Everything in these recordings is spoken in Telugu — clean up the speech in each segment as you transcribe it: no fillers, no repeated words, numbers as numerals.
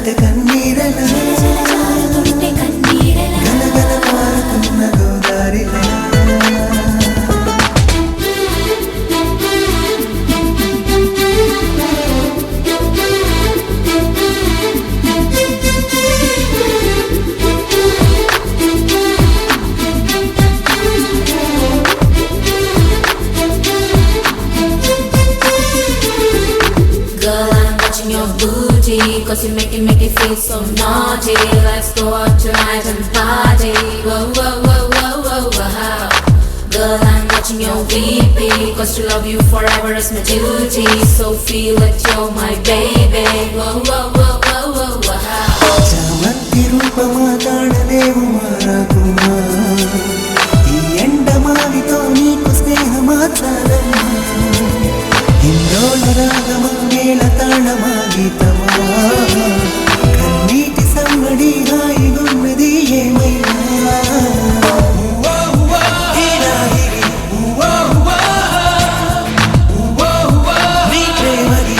జారుతుంటే కన్నీరలా గలగల పారుతున్న గోదారిలా Cause you make it feel so naughty. Let's go out tonight and party. Whoa, whoa, whoa, whoa, whoa, whoa. Girl, I'm watching your VP. Cause to love you forever is my duty. So feel it, you're my baby. Whoa, whoa, whoa, whoa, whoa, whoa. చామంతి రూపమా కాడలేవు మారాకుమా ఈ ఎండమావితో నీకు స్నేహమా చాలమ్మా హిందోళ రాగమా మేళ తాళమా గీతమా కన్నీటి సమ్మడి హాయిగున్నది ఏమైనా నీ ప్రేమది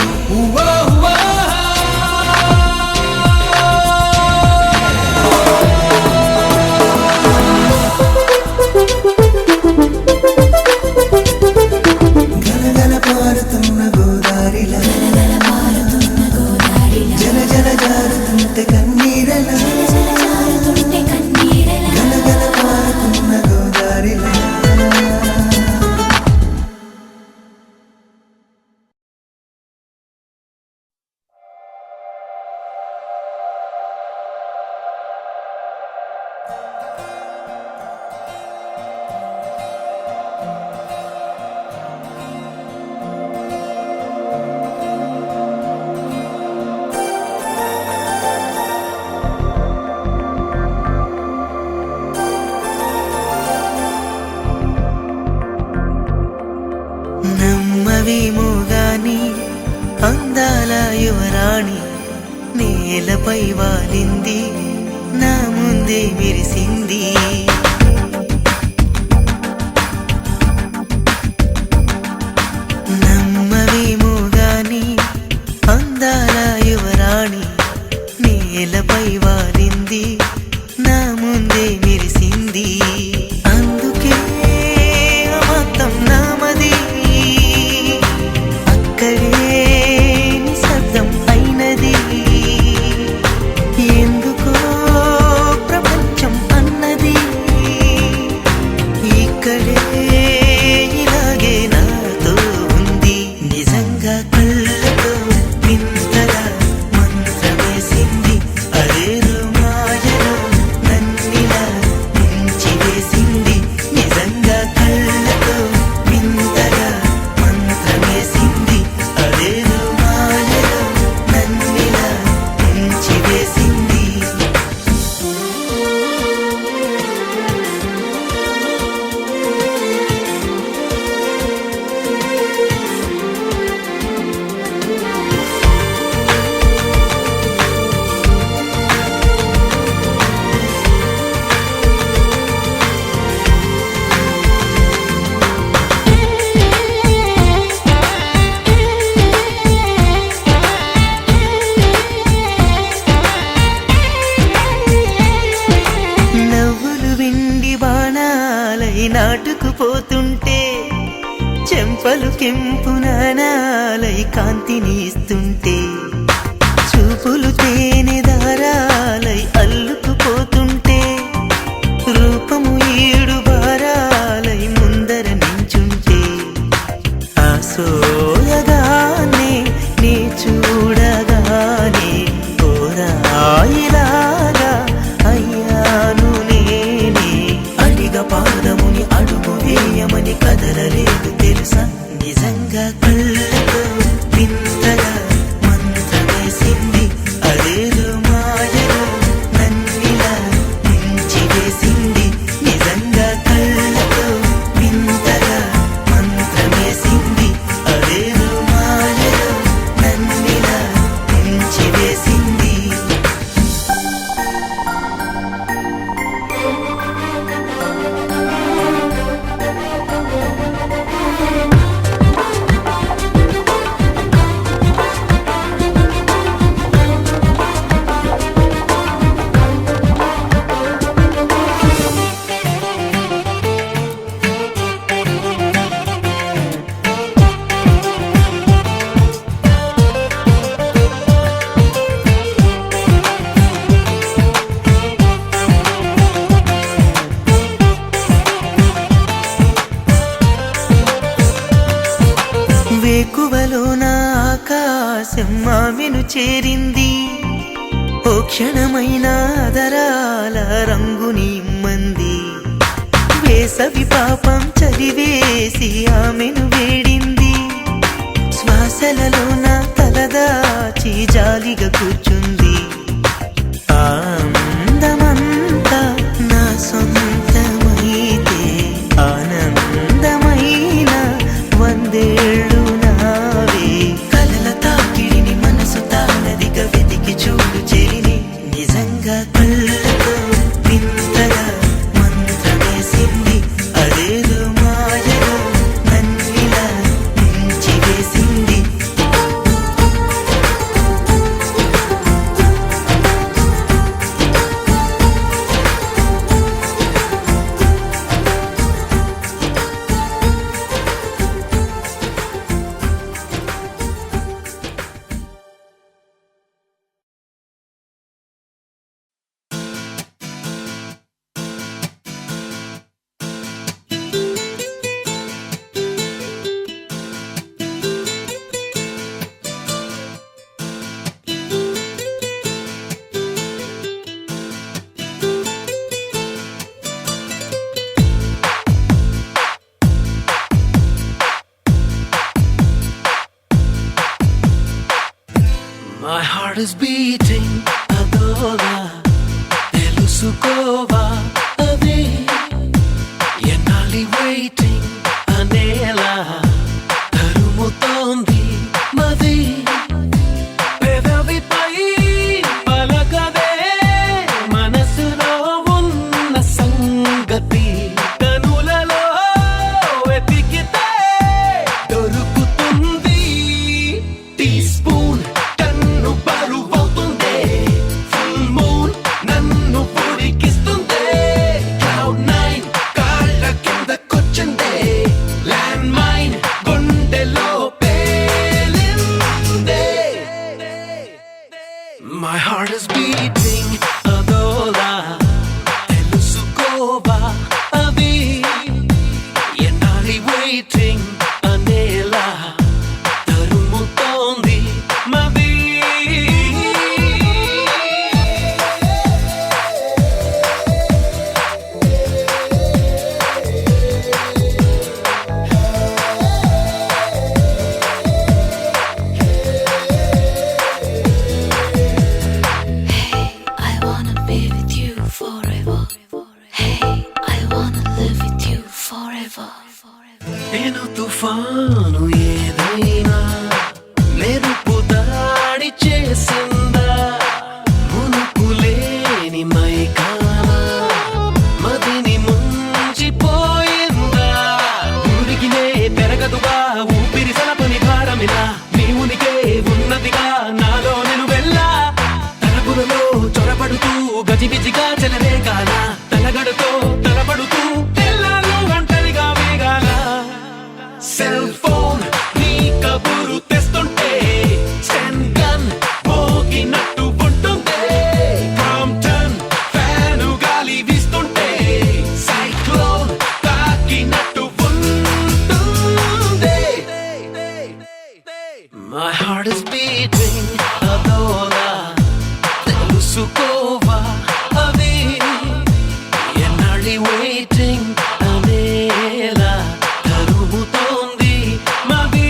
గలగల పారుతున్న గోదారిలా జల జల జారుతుంటే కన్నీరలా గలగల పారుతున్న గోదారిలా నమ్మవేమో గాని అందాల యువరాణి నేలపై వాలింది నా ముందే మెరిసింది నమ్మవేమో గాని అందాల యువరాణి నేలపై వాలింది నా ముందే మెరిసింది అందుకే మొత్తం నామది అక్కడే నిశ్శబ్దం అయినది ఎందుకో ప్రపంచం అన్నది ఇక్కడే ఇలాగే నాతో ఉంది నిజంగా కళ్ళతో వింతగా మంత్రమేసింది అదేదో మాయలో నన్నిలా ముంచివేసింది నిజంగా కళ్ళతో వింతగా మంత్రమేసింది అదేదో మాయలో నన్నిలా ముంచివేసింది నవ్వులు విండి బాణాలై నాటుకుపోతుంటే చెంపలు కెంపు నాణాలై కాంతిని ఇస్తుంటే చూపులు తేనె దారాలై అల్లుకుపోతుంటే రూపము ఏడు బారాలై ముందర నించుంటే ఆసోయగానే నీ చూడగానే ఓరాయిలాగా అయ్యాను నేనే అడిగ పాదముని అడుగు వేయమని కదలలేదు తెలుసా నిజంగా కళ్ళతో వింతగా మంత్రమేసింది అదే చేరింది ఓ క్షణమైన ఆదరాల రంగుని ఇమ్మంది వేసవి పాపం చలివేసి ఆమెను వేడింది శ్వాసలలో నా తలదాచి జాలిగా కూర్చుంది ఆనందమంతా నా సొంతమైతే ఆనందమైన వందేళ్ళు నావే కలల తాకిడిని మనసు తానదిగా వెతికి చూడు చెలిని నిజంగా కళ్ళతో వింతగా మంత్రమేసింది అదేదో మాయలో నన్నిలా ముంచి వేసింది My heart is beating, adola, telusukova, adi, yenali waiting, anela, tarumutondi, madi, pedavi pai, palakade, manasulo unna sangati, kanulalo, etikite, dorukutundi, teaspoon. My heart is beating, adola, telusukova, adi, yenali waiting, anela, tarumutondi, madi. నేను తుఫాను ఏదైనా మెరుపు దాడి చేసిందా మునుకులేని మైకాన మదిని ముంచిపోయిందా ఊరికినే పెరగదుగా ఊపిరి సలపని భారమిలా నీ ఉనికే ఉన్నదిగా నాలో నేను వెళ్ళా తలపులలో చొరబడుతూ గజిబిజిగా చెలరేగాల తలగడుతో తలబడుతూ తెల్లాలు ఒంటరిగా వేగాల సెల్ ఫోన్ నీ కబురు తెస్తుంటే స్టెన్ గన్ మోగినట్టు ఉంటుందే క్రాంప్టన్ ఫ్యాను గాలి వీస్తుంటే సైక్లోన్ తాకినట్టు ఉంటుందే My heart is beating, adola, telusukova, adi, yenali waiting, anela, tarumutondi, madi.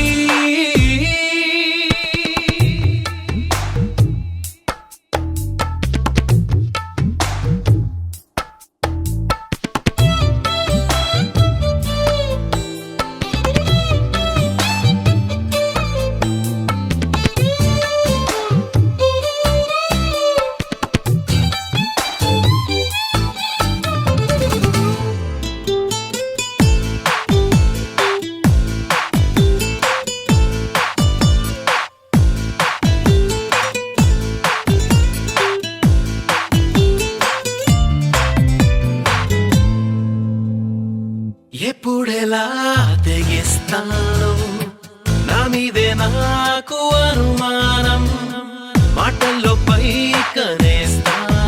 ఎప్పుడెలా తెగిస్తాను నా మీదే నాకు అనుమానం మాటల్లో పైకనేస్తాను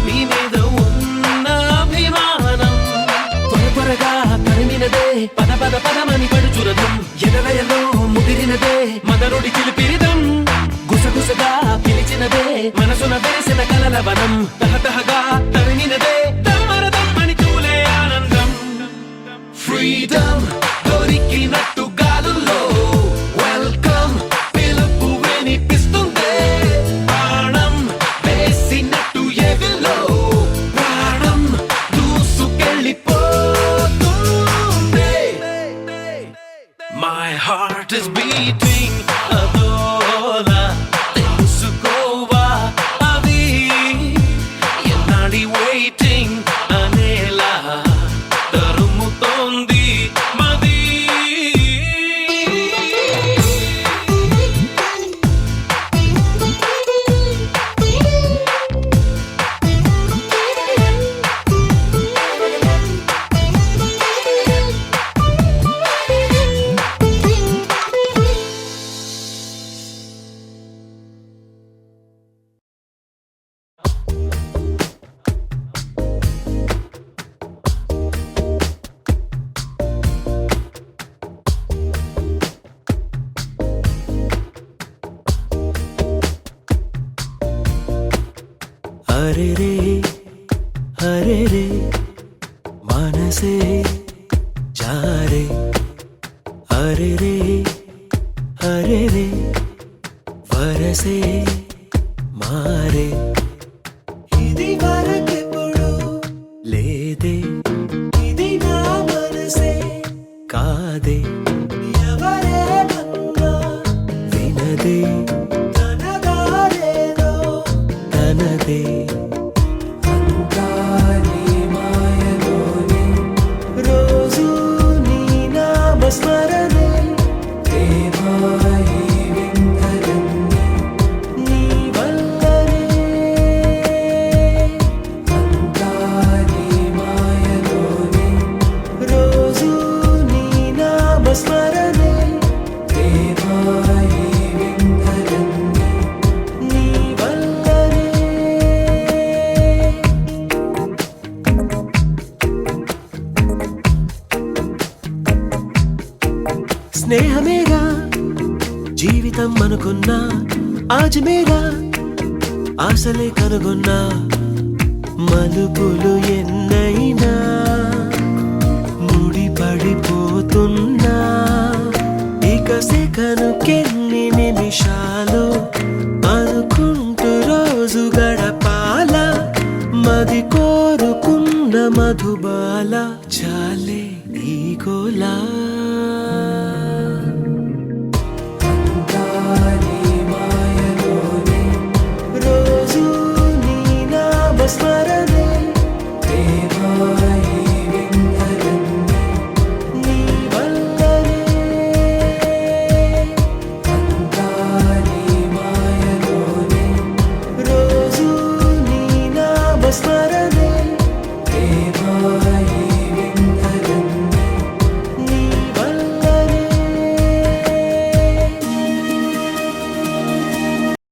మీ మీద ఉన్న అభిమానం త్వరగా తరిమినదే పద పద పదమని పడుచురదం ఎదలయలో ముదిరినదే మదరుడి చిలిపిరిదం గుసగుస మనసున వెలిసిన కలలవనం తహతహగా తరినినదే తమ్మరదమ్మని తూలే ఆనందం ఫ్రీడమ్ దొరికినట్టు గాలుల్లో వెల్కమ్ పిలుపు వినిపిస్తుందే ప్రాణం వేసినట్టు ఎవిలో ప్రాణం దూసుకెళ్ళిపోతుందే My heart is beating అదోలా తెలుసుకోవా అది ఎన్నాడి waiting అనేలా తరుముతోంది మది అరే రే మనసే జారే అరే రే వరసే మారే ఇది వరకెప్పుడు లేదే ఇది నా మనసే కాదే ఎవరేమన్నా వినదే తనదారేదో తనదే అంతా నీ మాయలోనే రోజు నీ నామస్మరణే ప్రేమాయి వింతలన్నీ నీ వల్లనే అంతా నీ మాయలోనే రోజు నీ నామస్మరణే ప్రేమాయి వింతలన్నీ నీ వల్లనే స్నేహమేగా జీవితం అనుకున్నా ఆజమేగా ఆశలే కనుగొన్నా మలుపులు ఎన్నైనా ముడిపడిపోతున్నా ఇక సెకనుకెన్ని నిమిషాలు అనుకుంటూ రోజు గడపాల మది కోరుకున్న మధుబాల చాలే నీ గోలా